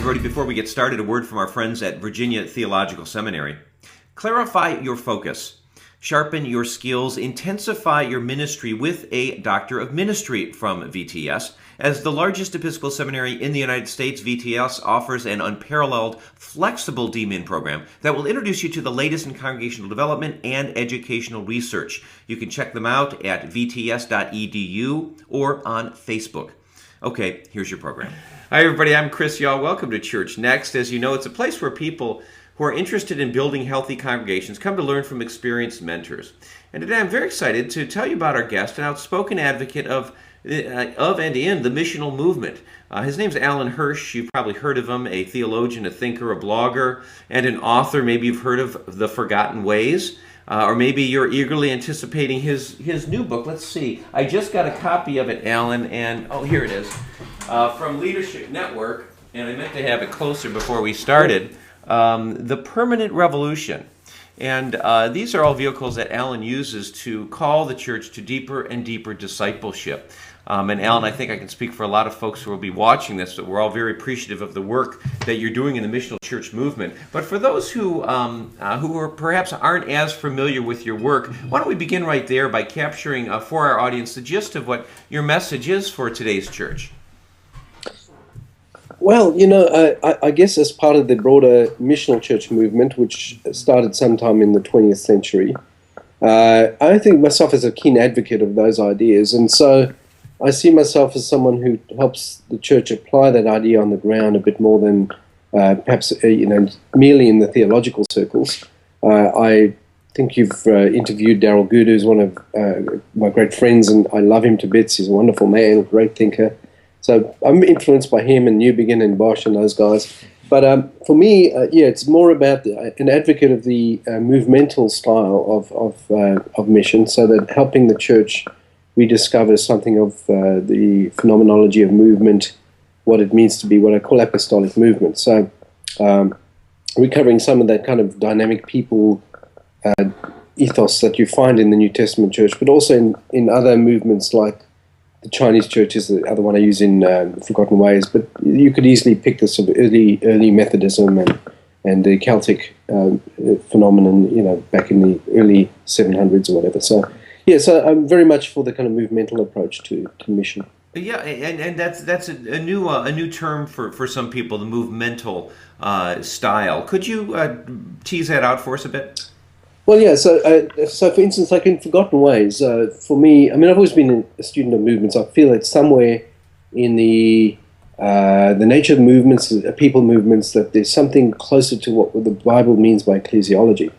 everybody. Before we get started, a word from our friends at Virginia Theological Seminary. Clarify your focus, sharpen your skills, intensify your ministry with a Doctor of Ministry from VTS. As the largest Episcopal seminary in the United States, VTS offers an unparalleled, flexible DMin program that will introduce you to the latest in congregational development and educational research. You can check them out at vts.edu or on Facebook. Okay, here's your program. Hi, everybody. I'm Chris Yaw. Welcome to ChurchNext. As you know, it's a place where people who are interested in building healthy congregations come to learn from experienced mentors. And today I'm very excited to tell you about our guest, an outspoken advocate of and in the missional movement. His name's Alan Hirsch. You've probably heard of him, a theologian, a thinker, a blogger, and an author. Maybe you've heard of The Forgotten Ways, or maybe you're eagerly anticipating his new book. Let's see. I just got a copy of it, Alan, and here it is, from Leadership Network, and I meant to have it closer before we started, The Permanent Revolution. And these are all vehicles that Alan uses to call the church to deeper and deeper discipleship. And Alan, I think I can speak for a lot of folks who will be watching this, but we're all very appreciative of the work that you're doing in the missional church movement. But for those who are perhaps aren't as familiar with your work, why don't we begin right there by capturing for our audience the gist of what your message is for today's church? Well, I guess as part of the broader missional church movement, which started sometime in the 20th century, I think myself as a keen advocate of those ideas. And so I see myself as someone who helps the church apply that idea on the ground a bit more than perhaps, merely in the theological circles. I think you've interviewed Darrell Good, who's one of my great friends, and I love him to bits. He's a wonderful man, great thinker. So I'm influenced by him and Newbegin and Bosch and those guys. But for me, it's more about an advocate of the movemental style of mission, so that helping the church rediscover something of the phenomenology of movement, what it means to be what I call apostolic movement. So recovering some of that kind of dynamic people ethos that you find in the New Testament church, but also in other movements like the Chinese church is the other one I use in Forgotten Ways, but you could easily pick this of early Methodism and the Celtic phenomenon, back in the early 700s or whatever. So I'm very much for the kind of movemental approach to mission. Yeah, and that's a new term for some people, the movemental style. Could you tease that out for us a bit? Well, yeah. So for instance, like in Forgotten Ways, for me, I've always been a student of movements. I feel that somewhere in the nature of movements, people movements, that there's something closer to what the Bible means by ecclesiology.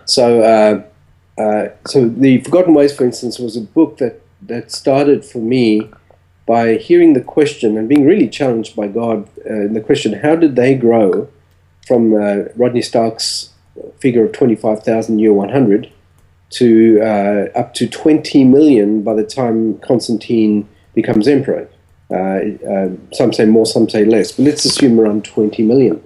So the Forgotten Ways, for instance, was a book that started for me by hearing the question and being really challenged by God. The question: how did they grow from Rodney Stark's figure of 25,000 year 100 to up to 20 million by the time Constantine becomes emperor? Some say more, some say less, but let's assume around 20 million.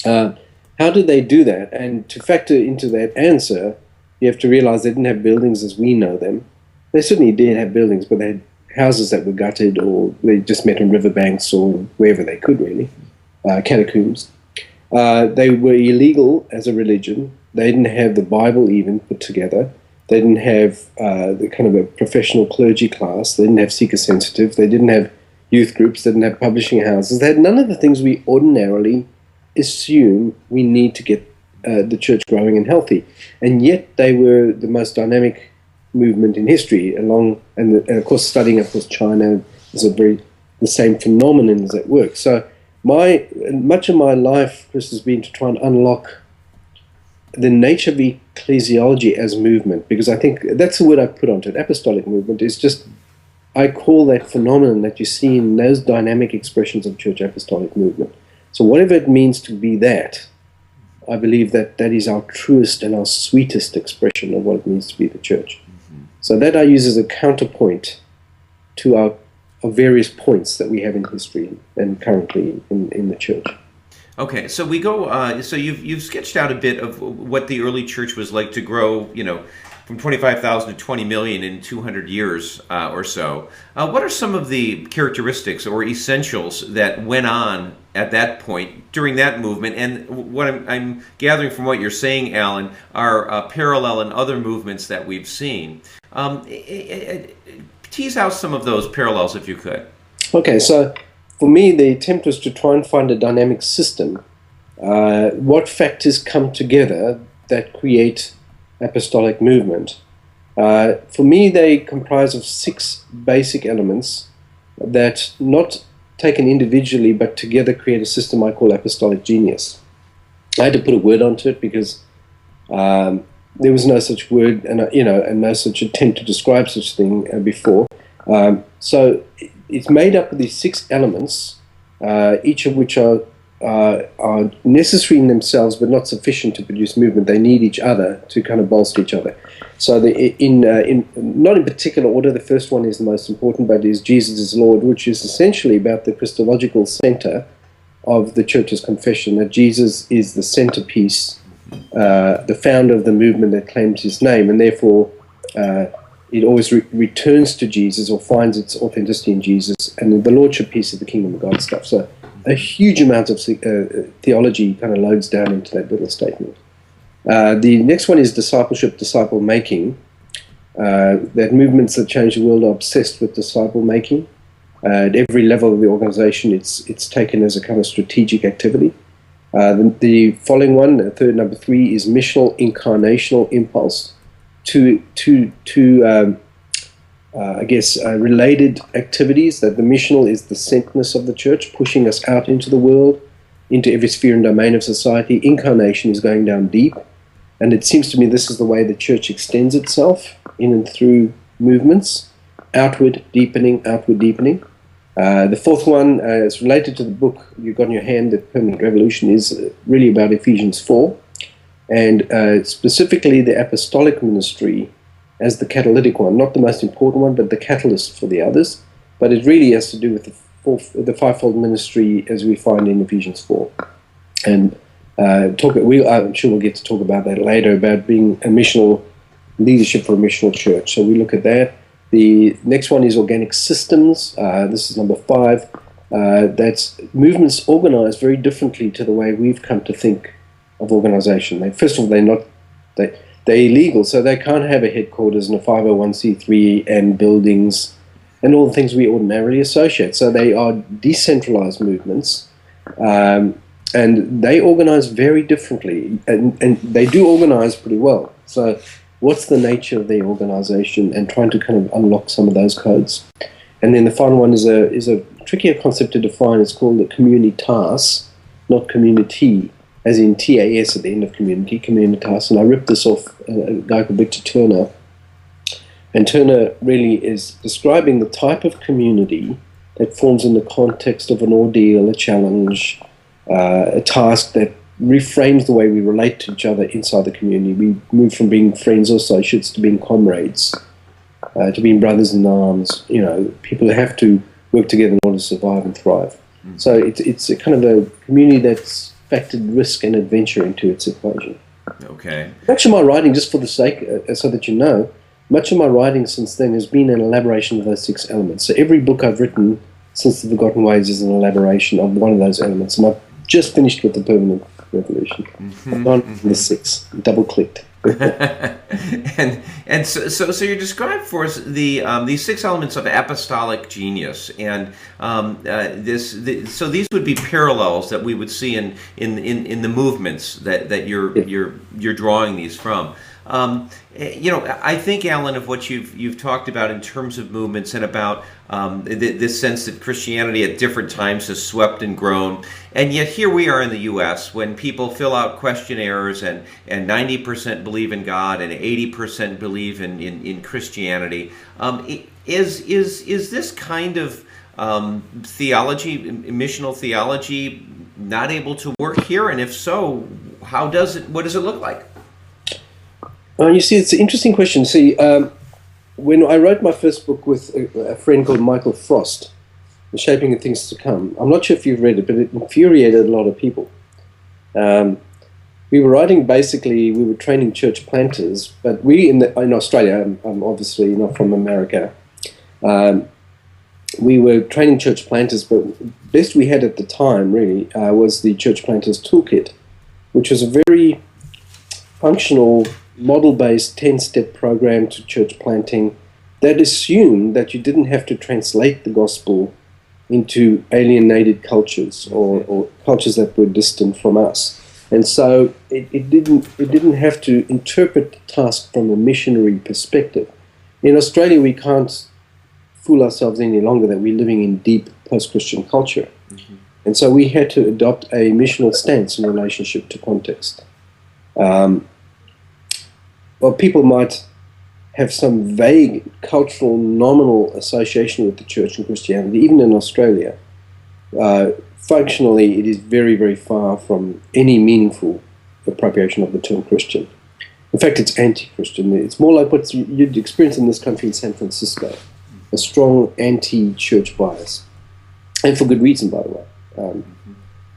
How did they do that? And to factor into that answer, you have to realize they didn't have buildings as we know them. They certainly did have buildings, but they had houses that were gutted, or they just met on riverbanks or wherever they could, really, catacombs. They were illegal as a religion. They didn't have the Bible even put together. They didn't have the kind of a professional clergy class. They didn't have seeker-sensitive. They didn't have youth groups. They didn't have publishing houses. They had none of the things we ordinarily assume we need to get the church growing and healthy. And yet they were the most dynamic movement in history, and of course studying, of course, China is the same phenomenon is at work. So much of my life, Chris, has been to try and unlock the nature of ecclesiology as movement, because I think that's the word I put onto it. Apostolic movement is just, I call that phenomenon that you see in those dynamic expressions of church apostolic movement. So whatever it means to be that, I believe that is our truest and our sweetest expression of what it means to be the church. Mm-hmm. So that I use as a counterpoint to our various points that we have in history and currently in the church. Okay, so we go. So you've sketched out a bit of what the early church was like to grow, from 25,000 to 20 million in 200 years or so. What are some of the characteristics or essentials that went on at that point during that movement. And what I'm gathering from what you're saying, Alan, are parallel in other movements that we've seen. Tease out some of those parallels, if you could. Okay, so for me, the attempt was to try and find a dynamic system. What factors come together that create apostolic movement? For me, they comprise of 6 basic elements that, not taken individually but together, create a system I call apostolic genius. I had to put a word onto it because there was no such word and no such attempt to describe such thing before. So it's made up of these 6 elements, each of which are necessary in themselves but not sufficient to produce movement. They need each other to kind of bolster each other. So not in particular order, the first one is the most important, but is Jesus is Lord, which is essentially about the Christological center of the Church's confession, that Jesus is the centerpiece, the founder of the movement that claims his name, and therefore it always returns to Jesus or finds its authenticity in Jesus, and the lordship piece of the kingdom of God stuff. So a huge amount of theology kind of loads down into that little statement. The next one is discipleship, disciple making. That movements that change the world are obsessed with disciple making. At every level of the organization, it's taken as a kind of strategic activity. The following one, number 3, is missional incarnational impulse. Related activities. That the missional is the centness of the church, pushing us out into the world, into every sphere and domain of society. Incarnation is going down deep, and it seems to me this is the way the church extends itself in and through movements, outward deepening, outward deepening. The fourth one is related to the book you've got in your hand, The Permanent Revolution, is really about Ephesians 4, and specifically the apostolic ministry as the catalytic one, not the most important one, but the catalyst for the others. But it really has to do with the fivefold ministry as we find in Ephesians 4. And I'm sure we'll get to talk about that later, about being a missional leadership for a missional church. So we look at that. The next one is organic systems. This is number 5. That's movements organized very differently to the way we've come to think of organization. First of all, they're illegal, so they can't have a headquarters and a 501c3 and buildings and all the things we ordinarily associate. So they are decentralized movements, and they organize very differently, and they do organize pretty well. So what's the nature of their organization, and trying to kind of unlock some of those codes. And then the final one is a trickier concept to define. It's called the communitas, not community, as in TAS at the end of community, communitas. And I ripped this off a guy called Victor Turner. And Turner really is describing the type of community that forms in the context of an ordeal, a challenge, a task that reframes the way we relate to each other inside the community. We move from being friends or associates to being comrades, to being brothers in arms. People have to work together in order to survive and thrive. Mm. So it's a kind of a community that's factored risk and adventure into its equation. Okay. Much of my writing, just for the sake, so that you know, much of my writing since then has been an elaboration of those 6 elements. So every book I've written since The Forgotten Ways is an elaboration of one of those elements. And I've just finished with The Permanent Revolution. I've gone the 6, double-clicked. and so you described for us these 6 elements of apostolic genius, and so these would be parallels that we would see in the movements that you're drawing these from. I think, Alan, of what you've talked about in terms of movements and about this sense that Christianity at different times has swept and grown, and yet here we are in the U.S. when people fill out questionnaires and 90% believe in God and 80% believe in Christianity. Is this kind of theology, missional theology, not able to work here? And if so, what does it look like? You see, it's an interesting question. See, when I wrote my first book with a friend called Michael Frost, The Shaping of Things to Come, I'm not sure if you've read it, but it infuriated a lot of people. We were writing, basically, we were training church planters, but we in Australia, I'm obviously not from America, we were training church planters, but best we had at the time really was the Church Planters Toolkit, which was a very functional, model-based 10-step program to church planting that assumed that you didn't have to translate the gospel into alienated cultures or cultures that were distant from us. And so it didn't have to interpret the task from a missionary perspective. In Australia, we can't fool ourselves any longer that we're living in deep post-Christian culture. Mm-hmm. And so we had to adopt a missional stance in relationship to context. Well, people might have some vague cultural nominal association with the church and Christianity, even in Australia. Functionally, it is very, very far from any meaningful appropriation of the term Christian. In fact, it's anti-Christian. It's more like what you'd experience in this country in San Francisco, a strong anti-church bias. And for good reason, by the way.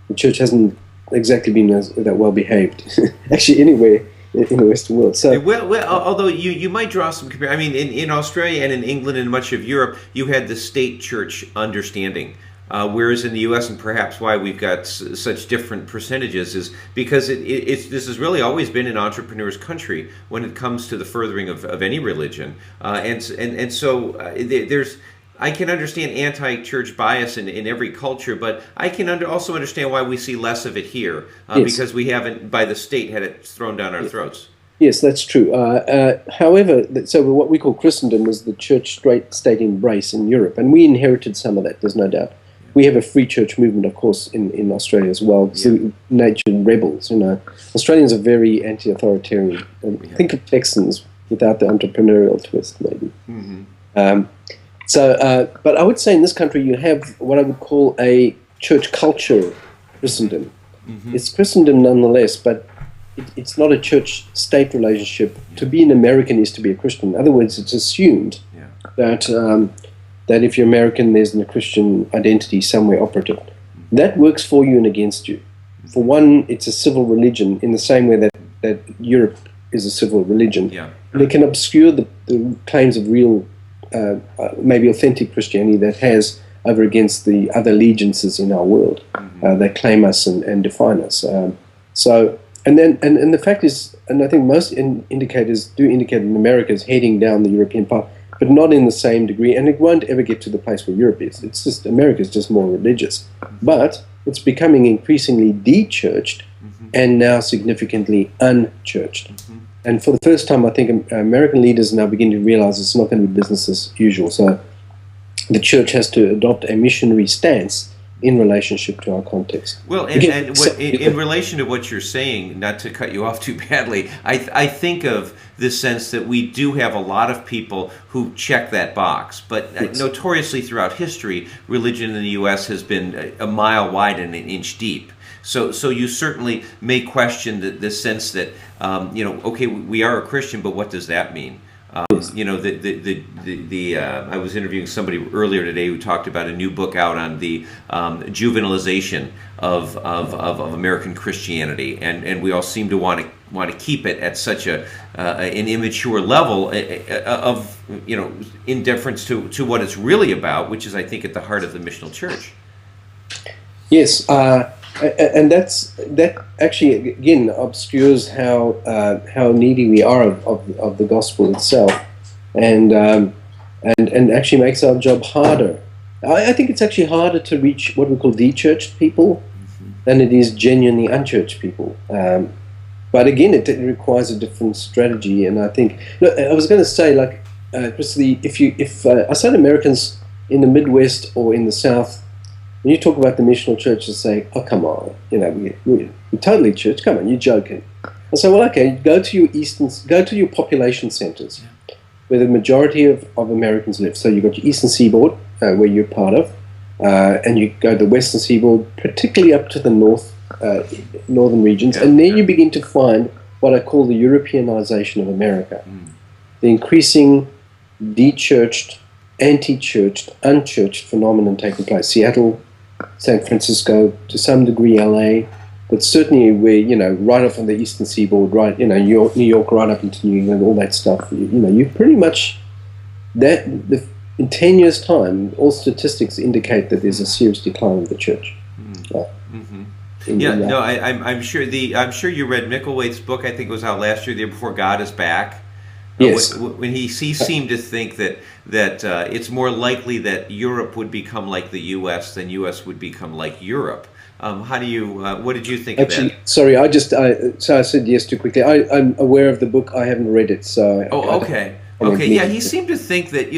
The church hasn't exactly been that well behaved, actually anywhere in the Western world. So, well, although you might draw some comparison. I mean, in Australia and in England and much of Europe, you had the state church understanding. Whereas in the U.S., and perhaps why we've got such different percentages, is because this has really always been an entrepreneur's country when it comes to the furthering of any religion, and so there's. I can understand anti-church bias in every culture, but I can also understand why we see less of it here, yes. Because we haven't, by the state, had it thrown down our throats. Yes, that's true. However, so what we call Christendom was the church-state embrace in Europe, and we inherited some of that, there's no doubt. We have a free church movement, of course, in Australia as well. So natured rebels, Australians are very anti-authoritarian. Think of Texans without the entrepreneurial twist, maybe. Mm-hmm. But I would say in this country you have what I would call a church culture Christendom. Mm-hmm. It's Christendom nonetheless, but it's not a church-state relationship. Yeah. To be an American is to be a Christian. In other words, it's assumed that if you're American, there's a Christian identity somewhere operative. Mm-hmm. That works for you and against you. Mm-hmm. For one, it's a civil religion in the same way that Europe is a civil religion. Yeah. And it can obscure the claims of real maybe authentic Christianity that has over against the other allegiances in our world that claim us and define us. And the fact is, and I think most indicators do indicate that America is heading down the European path, but not in the same degree, and it won't ever get to the place where Europe is. It's just America is just more religious, but it's becoming increasingly de-churched and now significantly unchurched. And for the first time, I think American leaders are now beginning to realize it's not going to be business as usual. So the church has to adopt a missionary stance in relationship to our context. Well, in relation to what you're saying, not to cut you off too badly, I think of the sense that we do have a lot of people who check that box. But notoriously throughout history, religion in the U.S. has been a mile wide and an inch deep. So you certainly may question the sense that okay, we are a Christian, but what does that mean? I was interviewing somebody earlier today who talked about a new book out on the juvenilization of American Christianity, and we all seem to want to keep it at such an immature level of indifference to what it's really about, which is, I think, at the heart of the missional church. Yes. And that actually again obscures how needy we are of the gospel itself, and actually makes our job harder. I think it's actually harder to reach what we call de-churched people than it is genuinely unchurched people. But again, it requires a different strategy. And I think, look, I was going to say, Chris, if outside Americans in the Midwest or in the South, when you talk about the missional church, they say, "Oh, come on, we're totally church. Come on, you're joking." I say, "Well, okay, go to your population centers, where the majority of Americans live. So you've got your Eastern Seaboard, where you're part of, and you go to the Western Seaboard, particularly up to the northern regions, and then you begin to find what I call the Europeanization of America, the increasing de-churched, anti-churched, unchurched phenomenon taking place. Seattle, San Francisco, to some degree LA, but certainly we're, right off on the Eastern Seaboard, right, New York right up into New England, all that stuff. You pretty much, the in 10 years' time, all statistics indicate that there's a serious decline of the church. I'm sure you read Micklethwaite's book. I think it was out last year, the year before. God is Back. Yes. When he seemed to think that it's more likely that Europe would become like the U.S. than U.S. would become like Europe. What did you think of that? Sorry, I said yes too quickly. I'm aware of the book. I haven't read it, so. Okay. Yeah, he seemed to think that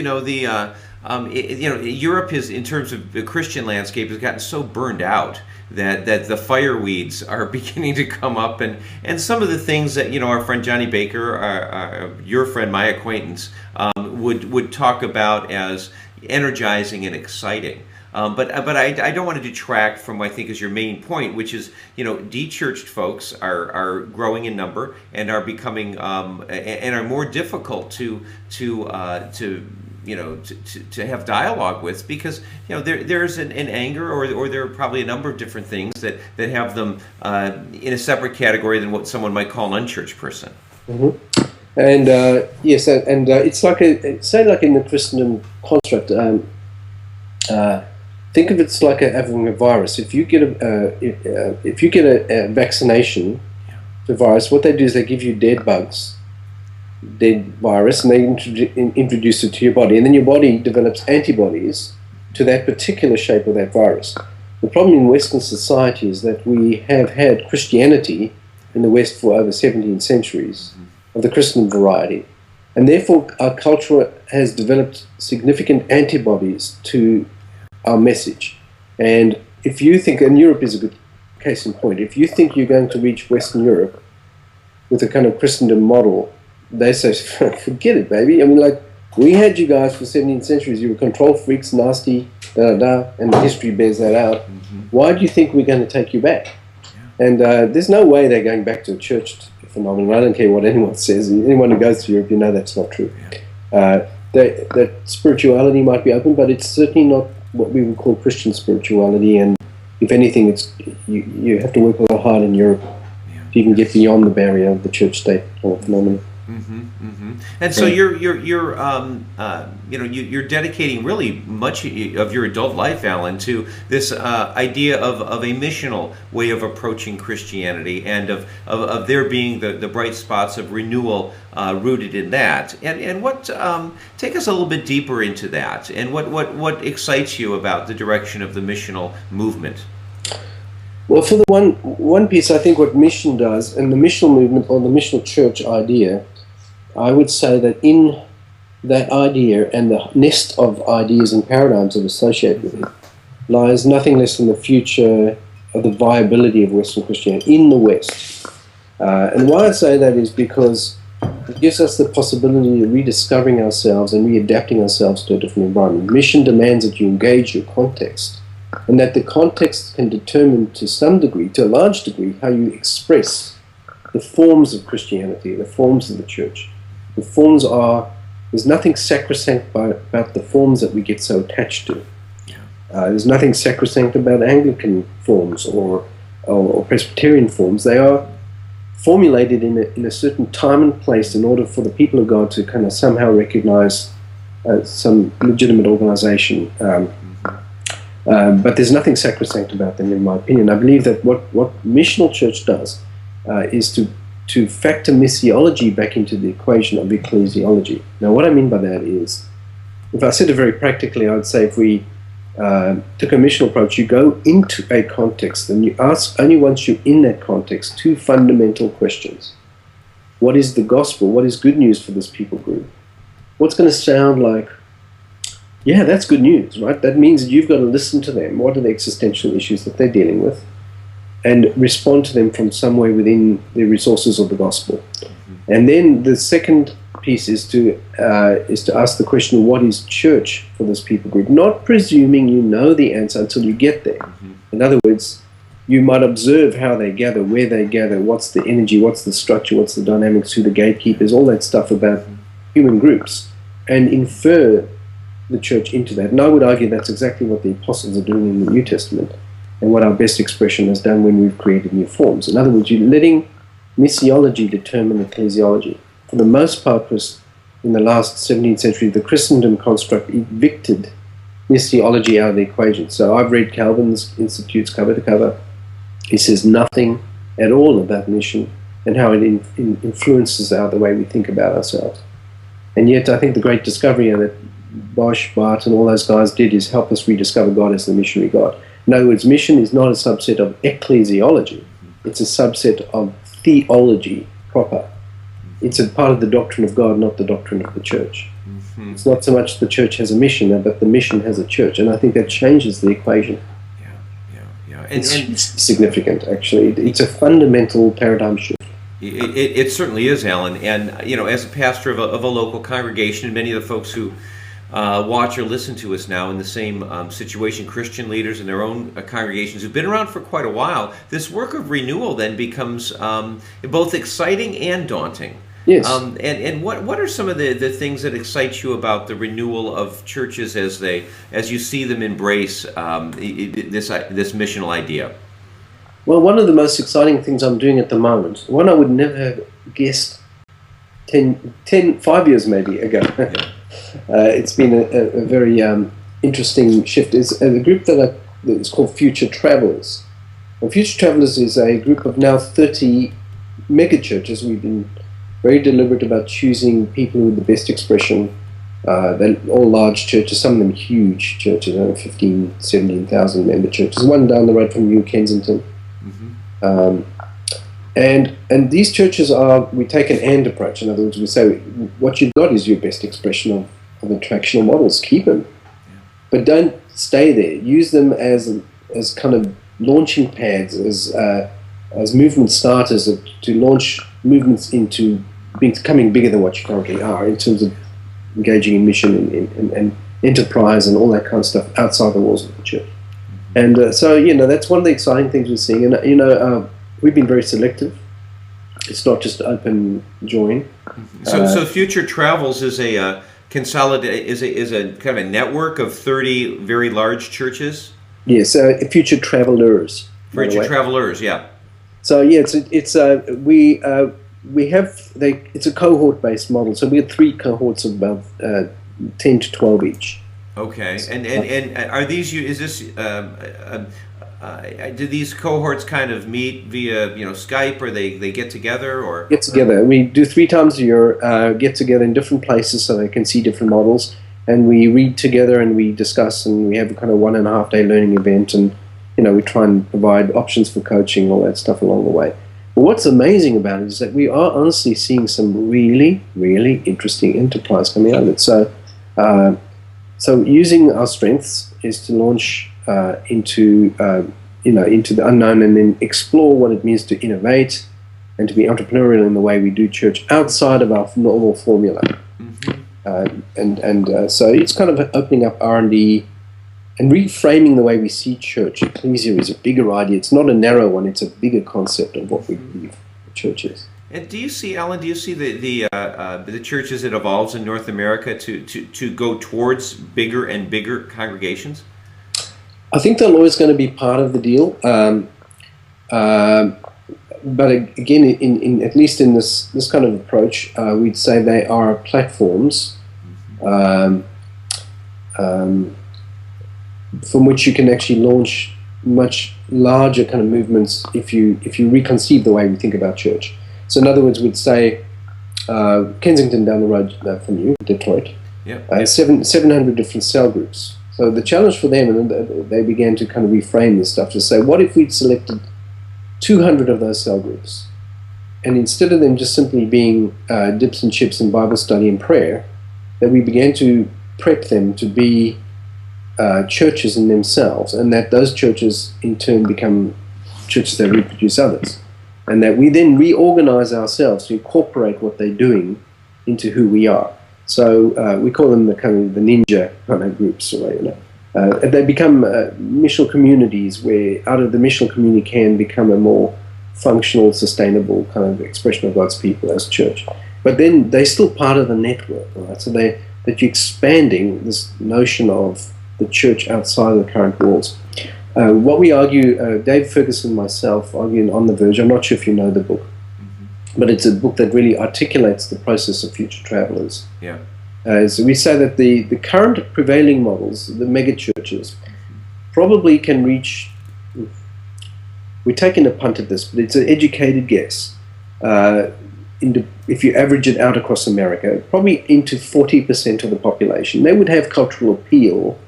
Europe is, in terms of the Christian landscape, has gotten so burned out that the fireweeds are beginning to come up, and some of the things that our friend Johnny Baker, your friend, my acquaintance, would talk about as energizing and exciting. But I don't want to detract from what I think is your main point, which is de-churched folks are growing in number and are becoming and are more difficult to have dialogue with, because there's an anger or there are probably a number of different things that have them in a separate category than what someone might call an unchurched person. Mm-hmm. And yes, and it's like like in the Christendom construct. Think of it's like having a virus. If you get a vaccination to virus, what they do is they give you dead virus, and they introduce it to your body, and then your body develops antibodies to that particular shape of that virus. The problem in Western society is that we have had Christianity in the West for over 17 centuries of the Christian variety, and therefore our culture has developed significant antibodies to our message. And if you think, and Europe is a good case in point, if you think you're going to reach Western Europe with a kind of Christendom model, they say, forget it, baby. I mean, like, we had you guys for 17 centuries. You were control freaks, nasty, and the history bears that out. Mm-hmm. Why do you think we're going to take you back? Yeah. And there's no way they're going back to a church phenomenon. I don't care what anyone says. Anyone who goes to Europe, that's not true. Yeah. That spirituality might be open, but it's certainly not what we would call Christian spirituality, and if anything, it's you have to work a lot hard in Europe if you can get beyond the barrier of the church-state phenomenon. Mm-hmm, mm-hmm. And so you're dedicating really much of your adult life, Alan, to this idea of a missional way of approaching Christianity, and of there being the bright spots of renewal rooted in that. And what take us a little bit deeper into that, and what excites you about the direction of the missional movement? Well, for the one piece, I think what mission does, and the missional movement or the missional church idea, I would say that in that idea and the nest of ideas and paradigms that associate with it lies nothing less than the future of the viability of Western Christianity in the West. And why I say that is because it gives us the possibility of rediscovering ourselves and readapting ourselves to a different environment. Mission demands that you engage your context, and that the context can determine to some degree, to a large degree, how you express the forms of Christianity, the forms of the church. The forms there's nothing sacrosanct about the forms that we get so attached to. There's nothing sacrosanct about Anglican forms or Presbyterian forms. They are formulated in a certain time and place in order for the people of God to kind of somehow recognize some legitimate organization. But there's nothing sacrosanct about them, in my opinion. I believe that what missional church does is to factor missiology back into the equation of ecclesiology. Now, what I mean by that is, if I said it very practically, I would say if we took a missional approach, you go into a context and you ask, only once you're in that context, two fundamental questions. What is the gospel? What is good news for this people group? What's going to sound like, yeah, that's good news, right? That means that you've got to listen to them. What are the existential issues that they're dealing with? And respond to them from somewhere within the resources of the gospel. Mm-hmm. And then the second piece is to ask the question, what is church for this people group? Not presuming you know the answer until you get there. Mm-hmm. In other words, you might observe how they gather, where they gather, what's the energy, what's the structure, what's the dynamics, who the gatekeepers, all that stuff about human groups, and infer the church into that. And I would argue that's exactly what the apostles are doing in the New Testament, and what our best expression has done when we've created new forms. In other words, you're letting missiology determine ecclesiology. For the most part, in the last 17th century, the Christendom construct evicted missiology out of the equation. So I've read Calvin's Institutes cover to cover. He says nothing at all about mission and how it influences the way we think about ourselves. And yet I think the great discovery that Bosch, Barth, and all those guys did is help us rediscover God as the missionary God. In other words, mission is not a subset of ecclesiology. It's a subset of theology proper. It's a part of the doctrine of God, not the doctrine of the church. Mm-hmm. It's not so much the church has a mission, but the mission has a church. And I think that changes the equation. Yeah. It's significant, actually. It's a fundamental paradigm shift. It certainly is, Alan. And, as a pastor of a local congregation, and many of the folks who watch or listen to us now in the same situation, Christian leaders in their own congregations who've been around for quite a while, this work of renewal then becomes both exciting and daunting. Yes. And what are some of the things that excite you about the renewal of churches as you see them embrace this missional idea? Well, one of the most exciting things I'm doing at the moment, one I would never have guessed 5 years maybe ago. Yeah. It's been a very interesting shift. It's a group that is called Future Travelers. And Future Travelers is a group of now 30 megachurches. We've been very deliberate about choosing people with the best expression. They're all large churches, some of them huge churches, 15, 17,000 member churches. One down the road from New Kensington. Mm-hmm. And these churches we take an and approach. In other words, we say what you've got is your best expression of attractional models. Keep them, but don't stay there. Use them as kind of launching pads, as movement starters to launch movements into becoming bigger than what you currently are in terms of engaging in mission and enterprise and all that kind of stuff outside the walls of the church. And so that's one of the exciting things we're seeing. And we've been very selective. It's not just open join. So Future Travels is a is a kind of a network of 30 very large churches. Yes, Future Travelers. Future Travelers, yeah. So it's a cohort-based model. So we have 3 cohorts of about 10 to 12 each. Okay, and are these? Is this? Do these cohorts kind of meet via Skype, or they get together, or get together? We do 3 times a year. Get together in different places so they can see different models, and we read together and we discuss, and we have a kind of 1.5 day learning event, and we try and provide options for coaching, all that stuff along the way. But what's amazing about it is that we are honestly seeing some really, really interesting enterprise coming out of it. So using our strengths is to launch into the unknown, and then explore what it means to innovate and to be entrepreneurial in the way we do church outside of our normal formula. Mm-hmm. So it's kind of opening up R&D and reframing the way we see church. Ecclesia is a bigger idea. It's not a narrow one. It's a bigger concept of what we believe the church is. And do you see, Alan? Do you see the church as it evolves in North America to go towards bigger and bigger congregations? I think they're always going to be part of the deal, but again, in at least in this kind of approach, we'd say they are platforms from which you can actually launch much larger kind of movements if you reconceive the way we think about church. So in other words, we'd say Kensington down the road from you, Detroit, has 700 different cell groups. So the challenge for them, and they began to kind of reframe this stuff, to say, what if we'd selected 200 of those cell groups, and instead of them just simply being dips and chips in Bible study and prayer, that we began to prep them to be churches in themselves, and that those churches in turn become churches that reproduce others, and that we then reorganize ourselves to incorporate what they're doing into who we are. So we call them the kind of the ninja kind of groups. They become missional communities, where out of the missional community can become a more functional, sustainable kind of expression of God's people as church. But then they're still part of the network, right? So that you're expanding this notion of the church outside of the current walls. What we argue, Dave Ferguson and myself argue in On the Verge, I'm not sure if you know the book, but it's a book that really articulates the process of future travelers. Yeah. So we say that the current prevailing models, the mega churches, probably can reach, we're taking a punt at this, but it's an educated guess. If you average it out across America, probably into 40% of the population. They would have cultural appeal.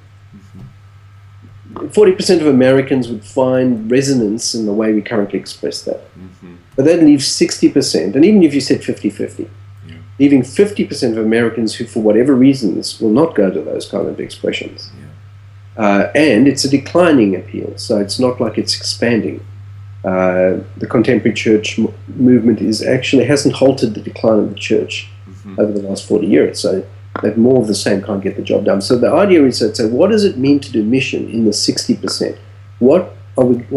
40% of Americans would find resonance in the way we currently express that. But that leaves 60%, and even if you said 50-50, leaving 50% of Americans who, for whatever reasons, will not go to those kind of expressions. And it's a declining appeal, so it's not like it's expanding. The contemporary church movement hasn't halted the decline of the church over the last 40 years, so that more of the same can't get the job done. So the idea is that, so what does it mean to do mission in the 60%? What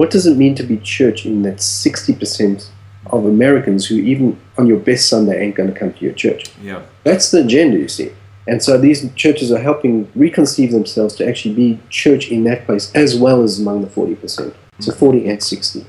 does it mean to be church in that 60% of Americans who even on your best Sunday ain't going to come to your church? Yeah. That's the agenda, you see. And so these churches are helping reconceive themselves to actually be church in that place as well as among the 40%. So 40 and 60.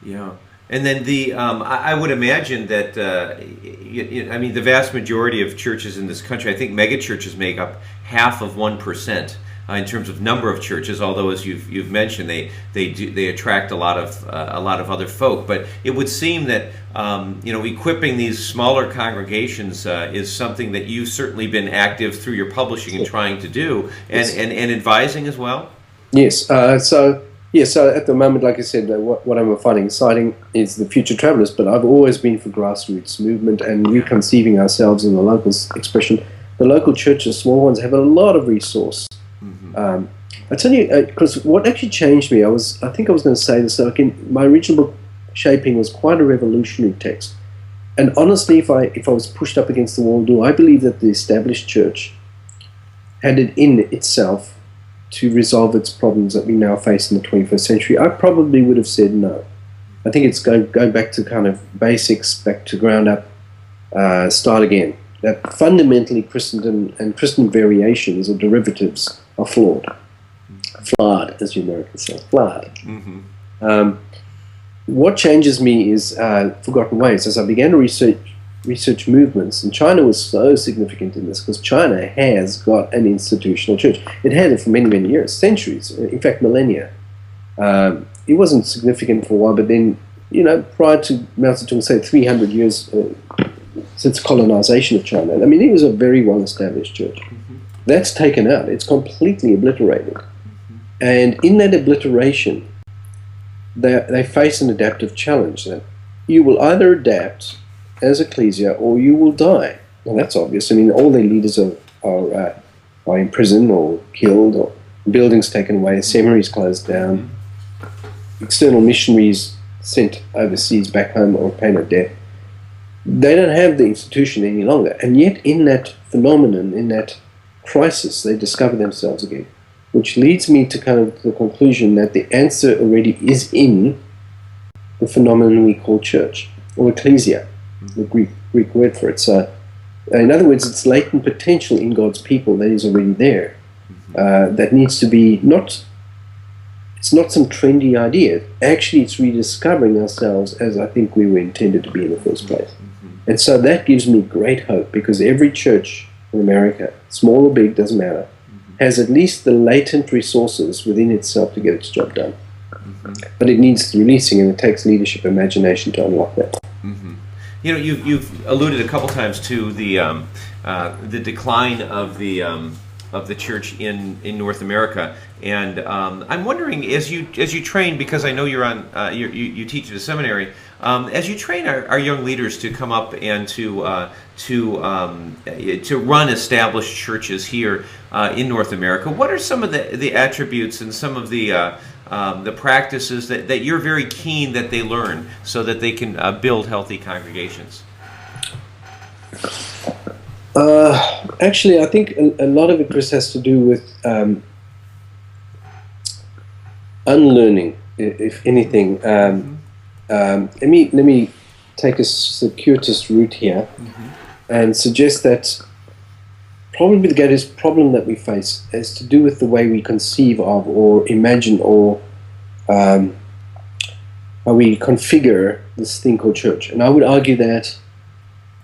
Yeah. And then I would imagine that, the vast majority of churches in this country, I think mega churches make up half of 1% in terms of number of churches. Although, as you've mentioned, they attract a lot of other folk. But it would seem that equipping these smaller congregations is something that you've certainly been active through your publishing and trying to do, and advising as well. Yes. So at the moment, like I said, what I'm finding exciting is the future travelers, but I've always been for grassroots movement and reconceiving ourselves in the local expression. The local churches, small ones, have a lot of resource. I tell you, because what actually changed me, I think I was going to say this, my original book, Shaping, was quite a revolutionary text. And honestly, if I was pushed up against the wall, do I believe that the established church had it in itself to resolve its problems that we now face in the 21st century? I probably would have said no. I think it's going back to kind of basics, back to ground up, start again. That fundamentally Christendom and Christian variations or derivatives are flawed. Flawed, as you Americans say. Flawed. What changes me is forgotten ways. As I began to research movements, and China was so significant in this because China has got an institutional church. It had it for many, many years, centuries, in fact millennia. It wasn't significant for a while, but then, prior to Mao Zedong, say 300 years since colonization of China, it was a very well-established church. That's taken out. It's completely obliterated. And in that obliteration, they face an adaptive challenge that you will either adapt as ecclesia, or you will die. Well, that's obvious. All their leaders are in prison or killed, or buildings taken away, seminaries closed down, external missionaries sent overseas back home or pain of death. They don't have the institution any longer. And yet in that phenomenon, in that crisis, they discover themselves again, which leads me to kind of the conclusion that the answer already is in the phenomenon we call church, or ecclesia, the Greek word for it. So, in other words, it's latent potential in God's people that is already there. That needs to be it's not some trendy idea. Actually, it's rediscovering ourselves as I think we were intended to be in the first place. And so that gives me great hope, because every church in America, small or big, doesn't matter, has at least the latent resources within itself to get its job done. But it needs releasing, and it takes leadership, imagination to unlock that. You've alluded a couple times to the decline of the church in North America, and I'm wondering, as you train, because I know you're on you teach at a seminary, as you train our young leaders to come up and to run established churches here in North America, what are some of the attributes and some of the practices that you're very keen that they learn so that they can build healthy congregations? Actually, I think a lot of it, Chris, has to do with unlearning, if anything. Let me take a circuitous route here and suggest that probably the greatest problem that we face has to do with the way we conceive of or imagine or how we configure this thing called church. And I would argue that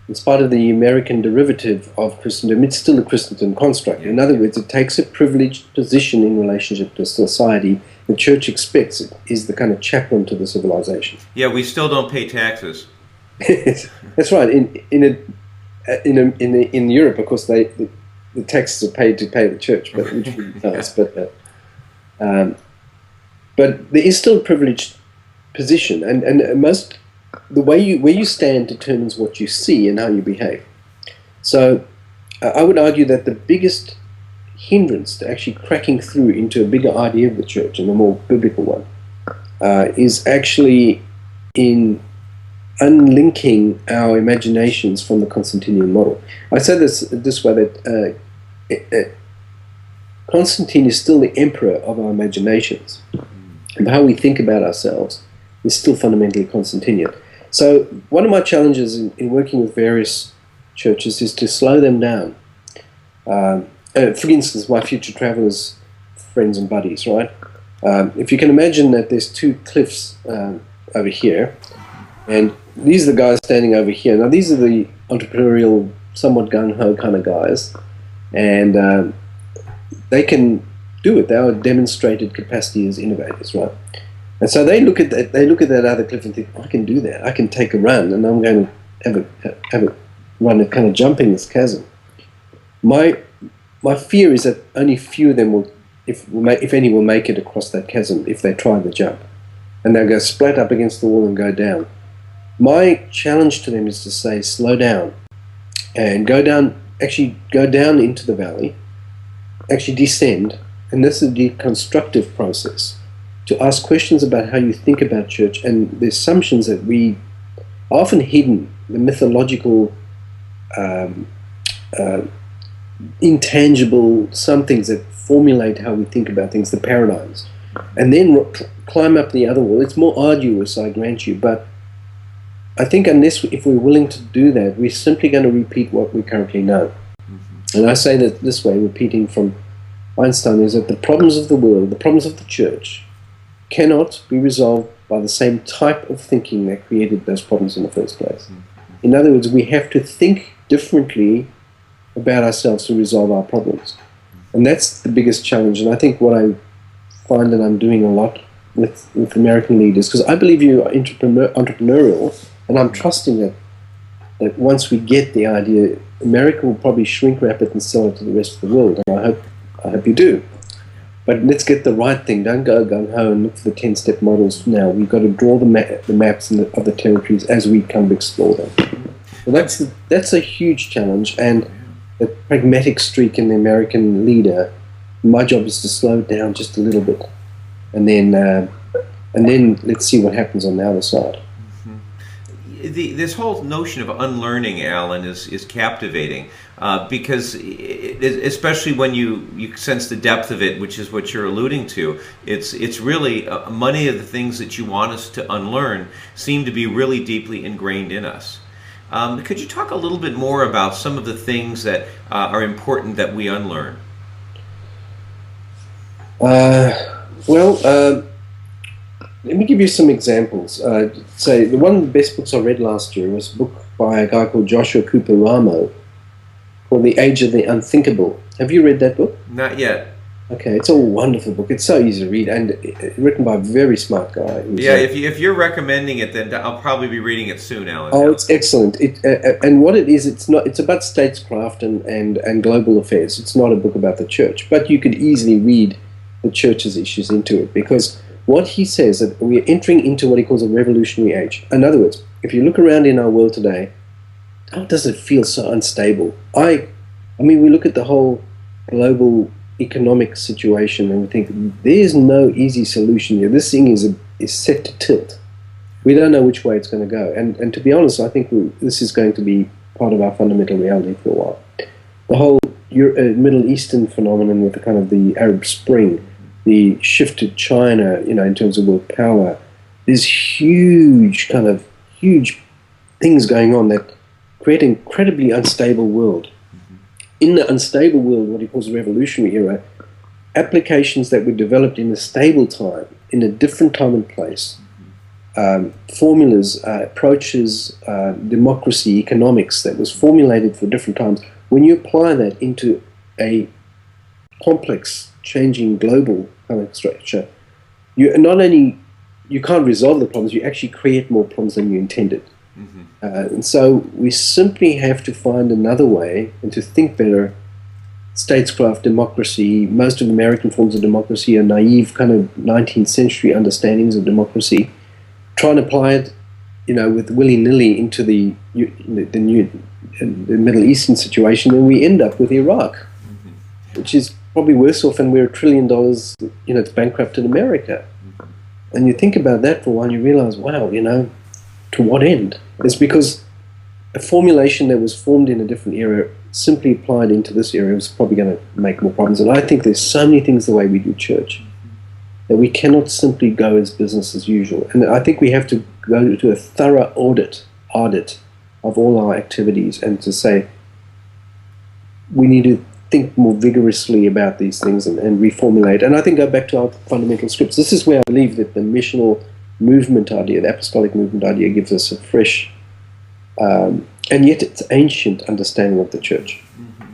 in spite of the American derivative of Christendom, it's still a Christendom construct. In other words, it takes a privileged position in relationship to society. The church expects it is the kind of chaplain to the civilization. Yeah, we still don't pay taxes. That's right. In Europe, of course, the taxes are paid to pay the church, but which really does. But there is still a privileged position, and most the where you stand determines what you see and how you behave. So I would argue that the biggest hindrance to actually cracking through into a bigger idea of the church, and a more biblical one, is actually in unlinking our imaginations from the Constantinian model. I say this way, that Constantine is still the emperor of our imaginations, and how we think about ourselves is still fundamentally Constantinian. So one of my challenges in working with various churches is to slow them down. For instance, my future travelers, friends and buddies, right? If you can imagine that there's two cliffs over here, and these are the guys standing over here. Now these are the entrepreneurial, somewhat gung-ho kind of guys, and they can do it. They are demonstrated capacity as innovators, right? And so they look at that other cliff and think, I can do that. I can take a run, and I'm going to have a run of kind of jumping this chasm. My fear is that only few of them will, if any, will make it across that chasm if they try the jump, and they'll go splat up against the wall and go down. My challenge to them is to say, slow down, and go down into the valley, actually descend, and this is the constructive process, to ask questions about how you think about church and the assumptions that we often hidden, the mythological, intangible, some things that formulate how we think about things, the paradigms, and then climb up the other wall. It's more arduous, I grant you, but I think if we're willing to do that, we're simply going to repeat what we currently know. Mm-hmm. And I say that this way, repeating from Einstein, is that the problems of the world, the problems of the church, cannot be resolved by the same type of thinking that created those problems in the first place. Mm-hmm. In other words, we have to think differently about ourselves to resolve our problems. And that's the biggest challenge. And I think what I find that I'm doing a lot with American leaders, because I believe you are entrepreneurial, and I'm trusting that once we get the idea, America will probably shrink wrap it and sell it to the rest of the world. And I hope you do. But let's get the right thing. Don't go gung-ho and look for the 10-step models now. We've got to draw the maps of the territories as we come to explore them. So that's a huge challenge, and the pragmatic streak in the American leader, my job is to slow it down just a little bit, and then let's see what happens on the other side. This whole notion of unlearning, Alan, is captivating because especially when you sense the depth of it, which is what you're alluding to. It's really many of the things that you want us to unlearn seem to be really deeply ingrained in us. Could you talk a little bit more about some of the things that are important that we unlearn? Let me give you some examples. Say one of the best books I read last year was a book by a guy called Joshua Cooper Ramo called The Age of the Unthinkable. Have you read that book? Not yet. Okay, it's a wonderful book. It's so easy to read, and written by a very smart guy. Yeah, if you're recommending it, then I'll probably be reading it soon, Alan. Oh, it's excellent. And what it is, it's about statecraft and global affairs. It's not a book about the church, but you could easily read the church's issues into it, because what he says that we're entering into what he calls a revolutionary age. In other words, if you look around in our world today, how does it feel so unstable? I mean, we look at the whole global economic situation and we think there's no easy solution here. This thing is set to tilt. We don't know which way it's going to go. And to be honest, I think this is going to be part of our fundamental reality for a while. The whole Middle Eastern phenomenon with the kind of the Arab Spring, the shift to China, in terms of world power, there's huge things going on that create an incredibly unstable world. Mm-hmm. In the unstable world, what he calls the revolutionary era, applications that were developed in a stable time, in a different time and place, formulas, approaches, democracy, economics that was formulated for different times, when you apply that into a complex, changing global kind of structure, you not only you can't resolve the problems, you actually create more problems than you intended. Mm-hmm. And so we simply have to find another way and to think better. Statescraft, democracy, most of American forms of democracy are naive kind of 19th century understandings of democracy. Try and apply it, with willy-nilly into the Middle Eastern situation, and we end up with Iraq, mm-hmm. which is probably worse off, and we're $1 trillion, it's bankrupt in America. Mm-hmm. And you think about that for a while, you realize, wow, to what end? It's because a formulation that was formed in a different era simply applied into this area was probably going to make more problems. And I think there's so many things the way we do church that we cannot simply go as business as usual. And I think we have to go to a thorough audit of all our activities and to say we need to think more vigorously about these things and reformulate. And I think go back to our fundamental scripts. This is where I believe that the missional movement idea, the apostolic movement idea, gives us a fresh and yet it's ancient understanding of the church. Mm-hmm.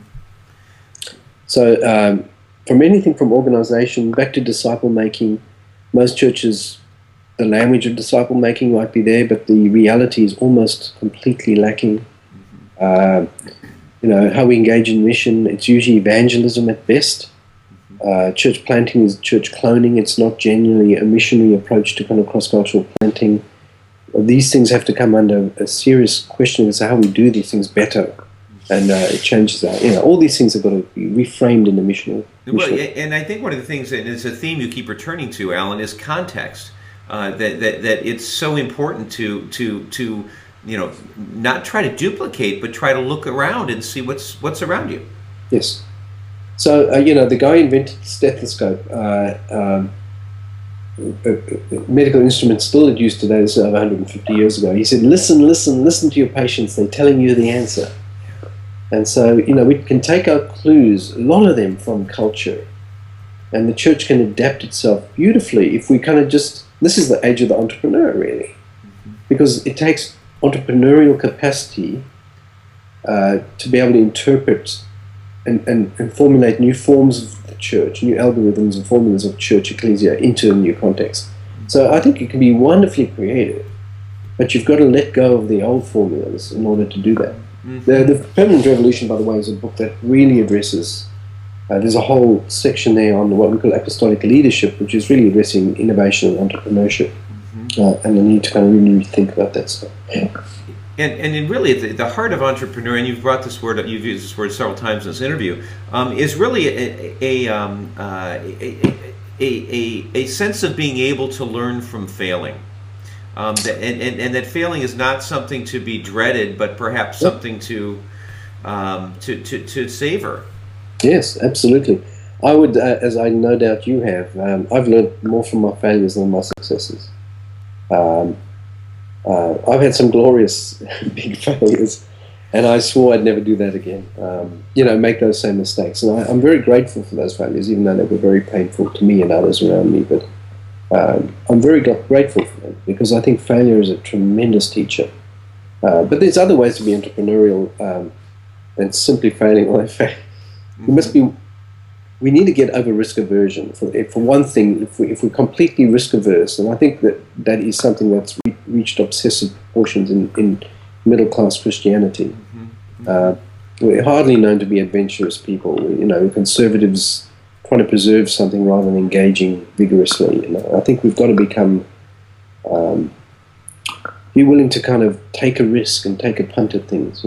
So from anything from organization back to disciple making, most churches, the language of disciple making might be there, but the reality is almost completely lacking. Mm-hmm. How we engage in mission, it's usually evangelism at best. Mm-hmm. Church planting is church cloning. It's not genuinely a missionary approach to kind of cross-cultural planting. These things have to come under a serious question as to how we do these things better, and it changes that. All these things have got to be reframed in the missional. Well, and I think one of the things, and it's a theme you keep returning to, Alan, is context. That it's so important to not try to duplicate, but try to look around and see what's around you. Yes. So the guy invented the stethoscope. Medical instrument still used today, this is over 150 years ago. He said, listen to your patients, they're telling you the answer. And so, we can take our clues, a lot of them from culture, and the church can adapt itself beautifully if we kind of this is the age of the entrepreneur, really. Because it takes entrepreneurial capacity to be able to interpret and formulate new forms of the church, new algorithms and formulas of church ecclesia into a new context. So I think it can be wonderfully creative, but you've got to let go of the old formulas in order to do that. Mm-hmm. The Permanent Revolution, by the way, is a book that really addresses, there's a whole section there on what we call apostolic leadership, which is really addressing innovation and entrepreneurship, and the need to kind of really think about that stuff. And really, the heart of entrepreneur, and you've brought this word up, you've used this word several times in this interview, is really a sense of being able to learn from failing, and that failing is not something to be dreaded, but perhaps something to savor. Yes, absolutely. I would, as I no doubt you have, I've learned more from my failures than my successes. I've had some glorious big failures, and I swore I'd never do that again. Make those same mistakes. And I'm very grateful for those failures, even though they were very painful to me and others around me. But I'm very grateful for them because I think failure is a tremendous teacher. But there's other ways to be entrepreneurial than simply failing on a fail. We need to get over risk aversion. For one thing, if we're completely risk averse, and I think that is something that's reached obsessive proportions in middle class Christianity. We're hardly known to be adventurous people. Conservatives trying to preserve something rather than engaging vigorously. I think we've got to become be willing to kind of take a risk and take a punt at things.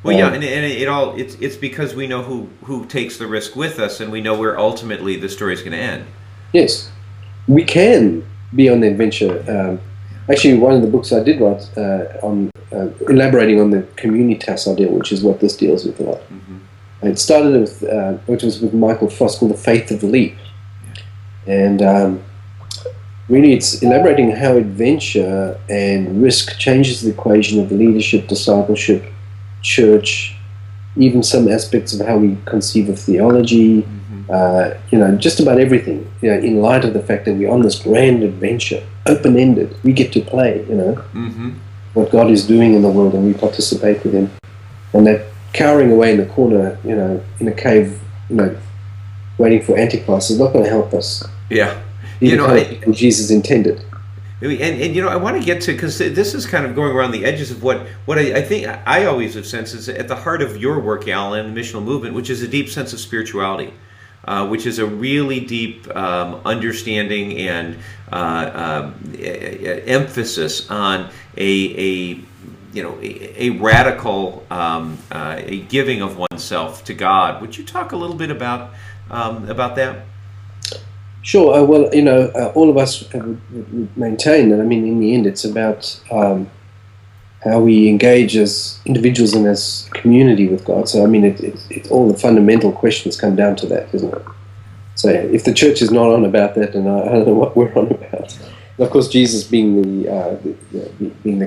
Well, yeah, and it's because we know who takes the risk with us, and we know where ultimately the story is going to end. Yes, we can be on the adventure. Actually, one of the books I did write on elaborating on the communitas idea, which is what this deals with a lot. Mm-hmm. It started with, which was with Michael Frost, called The Faith of the Leap. And really it's elaborating how adventure and risk changes the equation of leadership, discipleship, church, even some aspects of how we conceive of theology. Mm-hmm. Just about everything, in light of the fact that we're on this grand adventure, open-ended. We get to play, what God is doing in the world, and we participate with Him. And that cowering away in the corner, in a cave, waiting for Antichrist is not going to help us. Yeah. Jesus intended. And I want to get to, because this is kind of going around the edges of what I think I always have sensed is at the heart of your work, Alan, the missional movement, which is a deep sense of spirituality, which is a really deep understanding and emphasis on a radical a giving of oneself to God. Would you talk a little bit about that? Sure. All of us would maintain that. I mean, in the end, it's about how we engage as individuals and as community with God. So, I mean, it all the fundamental questions come down to that, isn't it? So, if the church is not on about that, then I don't know what we're on about. And of course, Jesus being the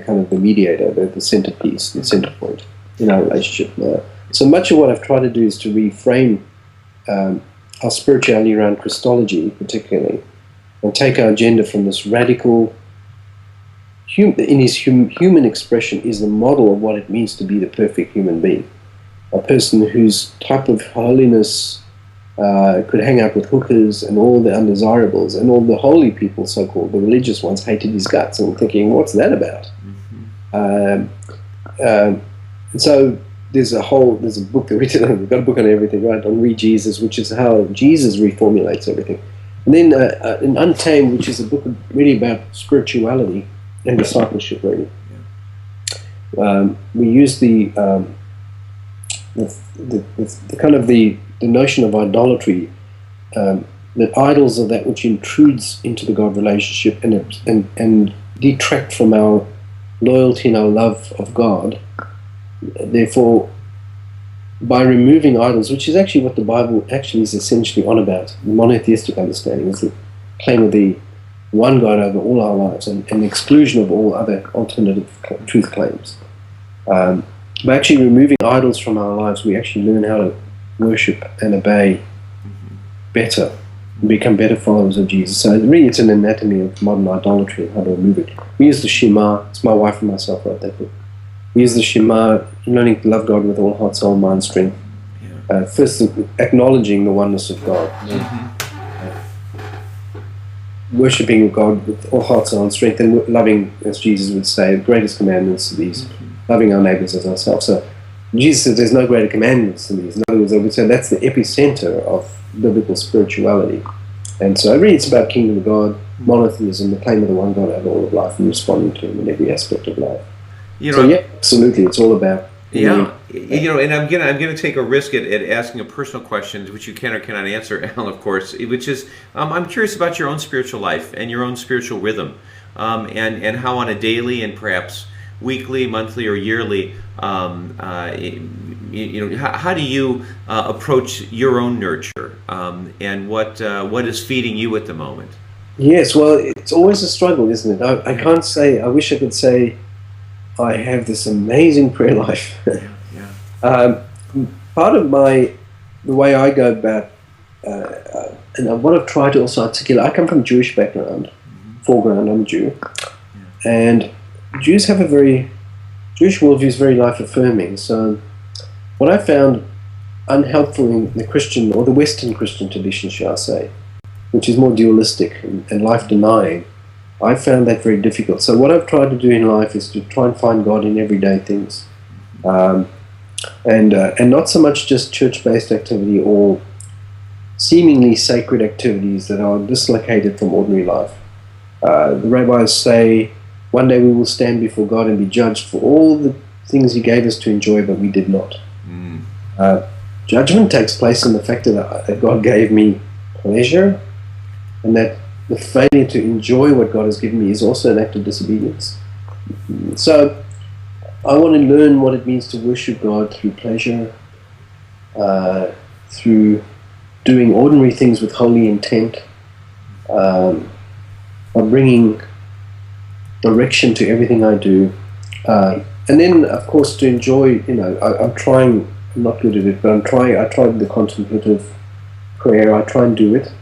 kind of the mediator, the centerpiece, the center point in our relationship. So much of what I've tried to do is to reframe our spirituality around Christology, particularly, and take our agenda from this radical, in his human expression, is the model of what it means to be the perfect human being, a person whose type of holiness could hang out with hookers and all the undesirables, and all the holy people, so-called, the religious ones, hated his guts, and thinking, what's that about? And so there's a book that we've got a book on everything, right, on Re-Jesus, which is how Jesus reformulates everything. And then in Untamed, which is a book really about spirituality and discipleship, really. We use the kind of the notion of idolatry, that idols are that which intrudes into the God relationship and detract from our loyalty and our love of God. Therefore, by removing idols, which is actually what the Bible actually is essentially on about, the monotheistic understanding is the claim of the one God over all our lives and the exclusion of all other alternative truth claims. By actually removing idols from our lives, we actually learn how to worship and obey better, and become better followers of Jesus. So really it's an anatomy of modern idolatry and how to remove it. We use the Shema. It's my wife and myself wrote that book. We use the Shema, learning to love God with all heart, soul, mind, strength. First, acknowledging the oneness of God. Worshipping God with all heart, soul, and strength, and loving, as Jesus would say, the greatest commandments are these, loving our neighbors as ourselves. So Jesus says there's no greater commandments than these. In other words, I would say that's the epicenter of biblical spirituality. And so really it's about kingdom of God, monotheism, the claim of the one God over all of life, and responding to him in every aspect of life. Absolutely, it's all about. And I'm gonna take a risk at asking a personal question, which you can or cannot answer, Alan, of course. Which is, I'm curious about your own spiritual life and your own spiritual rhythm, and how on a daily and perhaps weekly, monthly, or yearly, how do you approach your own nurture, and what is feeding you at the moment? Yes, well, it's always a struggle, isn't it? I can't say. I wish I could say I have this amazing prayer life. Part of the way I go about, and what I've tried to also articulate, I come from Jewish background, foreground, I'm a Jew, and Jews have Jewish worldview is very life-affirming. So what I found unhelpful in the Christian, or the Western Christian tradition, shall I say, which is more dualistic and life-denying, I found that very difficult. So what I've tried to do in life is to try and find God in everyday things, and not so much just church-based activity or seemingly sacred activities that are dislocated from ordinary life. The rabbis say, one day we will stand before God and be judged for all the things He gave us to enjoy, but we did not. Judgment takes place in the fact that God gave me pleasure, and that the failure to enjoy what God has given me is also an act of disobedience. So I want to learn what it means to worship God through pleasure, through doing ordinary things with holy intent, by bringing direction to everything I do, and then of course to enjoy, I'm not good at it, but I try the contemplative prayer. I try and do it.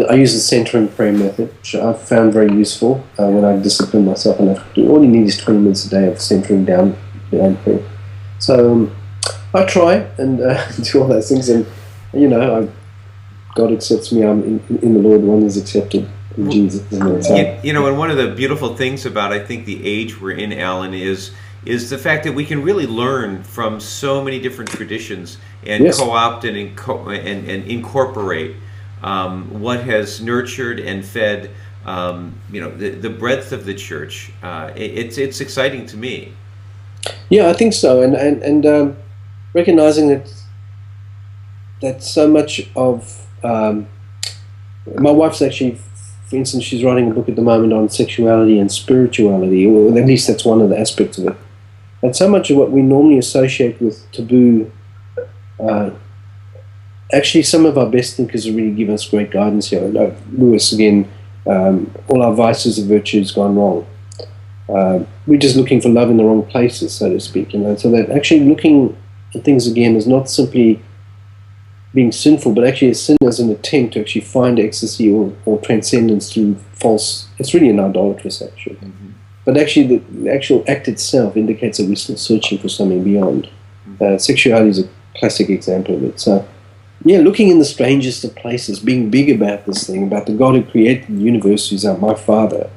I use the centering prayer method, which I've found very useful when I discipline myself enough to do. All you need is 20 minutes a day of centering down prayer. So I try and do all those things, and God accepts me. I'm in the Lord. One is accepted in Jesus. And one of the beautiful things about, I think, the age we're in, Alan, is the fact that we can really learn from so many different traditions and co-opt and incorporate what has nurtured and fed the breadth of the church. It's exciting to me. Yeah, I think so, and recognizing that so much of my wife's actually, for instance, she's writing a book at the moment on sexuality and spirituality, or at least that's one of the aspects of it. And so much of what we normally associate with taboo, actually some of our best thinkers have really given us great guidance here. Lewis, again, all our vices and virtues gone wrong. We're just looking for love in the wrong places, so to speak. So that actually looking at things again is not simply being sinful, but actually a sin as an attempt to actually find ecstasy or transcendence through false. It's really an idolatrous action. Mm-hmm. But actually, the actual act itself indicates that we're still searching for something beyond. Sexuality is a classic example of it. So, looking in the strangest of places, being big about this thing, about the God who created the universe, who's my Father.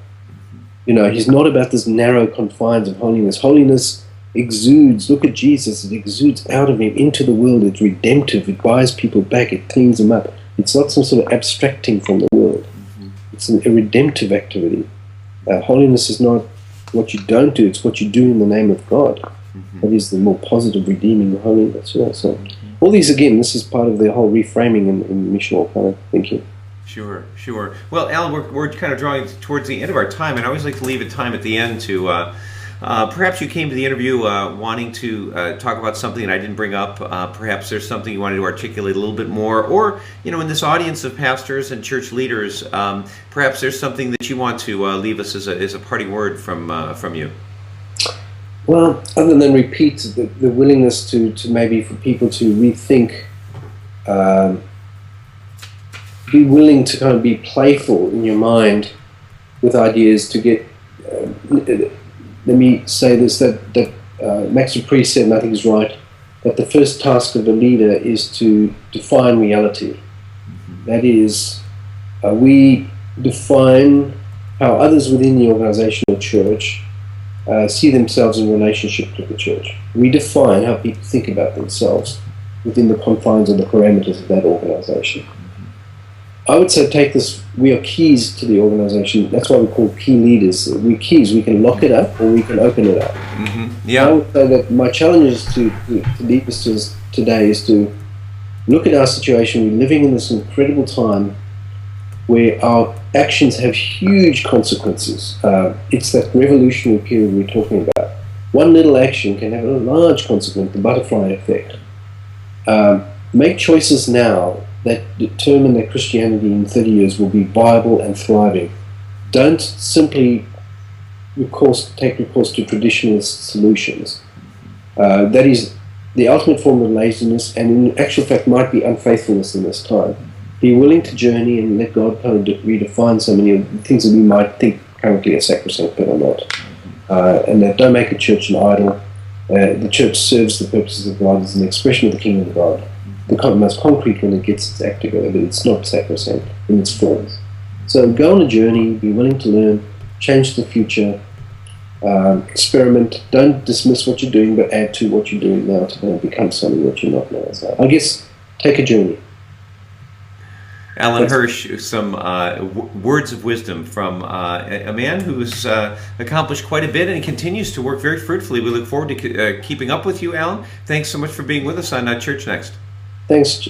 He's not about this narrow confines of holiness. Holiness exudes. Look at Jesus. It exudes out of him into the world. It's redemptive. It buys people back. It cleans them up. It's not some sort of abstracting from the world. Mm-hmm. It's a redemptive activity. Holiness is not what you don't do. It's what you do in the name of God. Mm-hmm. That is the more positive, redeeming holiness. So all these, again, this is part of the whole reframing in missional kind of thinking. Sure. Well, Alan, we're kind of drawing towards the end of our time, and I always like to leave a time at the end to perhaps you came to the interview wanting to talk about something that I didn't bring up. Perhaps there's something you wanted to articulate a little bit more, or in this audience of pastors and church leaders, perhaps there's something that you want to leave us as a parting word from you. Well, other than repeat the willingness to maybe for people to rethink. Be willing to kind of be playful in your mind with ideas to get. Let me say this: that Max Dupree said, and I think he's right, that the first task of a leader is to define reality. That is, we define how others within the organization or church see themselves in relationship to the church. We define how people think about themselves within the confines and the parameters of that organization. I would say take this, we are keys to the organization. That's why we call key leaders. We're keys. We can lock it up or we can open it up. Mm-hmm. Yeah. I would say that my challenge is to leaders today is to look at our situation. We're living in this incredible time where our actions have huge consequences. It's that revolutionary period we're talking about. One little action can have a large consequence, the butterfly effect. Make choices now that determine that Christianity in 30 years will be viable and thriving. Don't simply take recourse to traditionalist solutions. That is the ultimate form of laziness, and in actual fact might be unfaithfulness in this time. Be willing to journey and let God kind of redefine so many of the things that we might think currently are sacrosanct but are not. And that don't make a church an idol. The church serves the purposes of God as an expression of the kingdom of God. The most concrete when it gets its act together, but it's not sacrosanct in its forms. So go on a journey, be willing to learn, change the future, experiment. Don't dismiss what you're doing, but add to what you're doing now to kind of become something that you're not now. So I guess take a journey. Alan Hirsch, some words of wisdom from a man who's accomplished quite a bit and continues to work very fruitfully. We look forward to keeping up with you, Alan. Thanks so much for being with us on ChurchNext. Thanks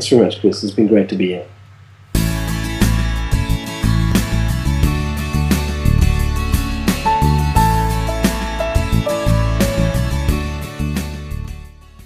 very much, Chris. It's been great to be here.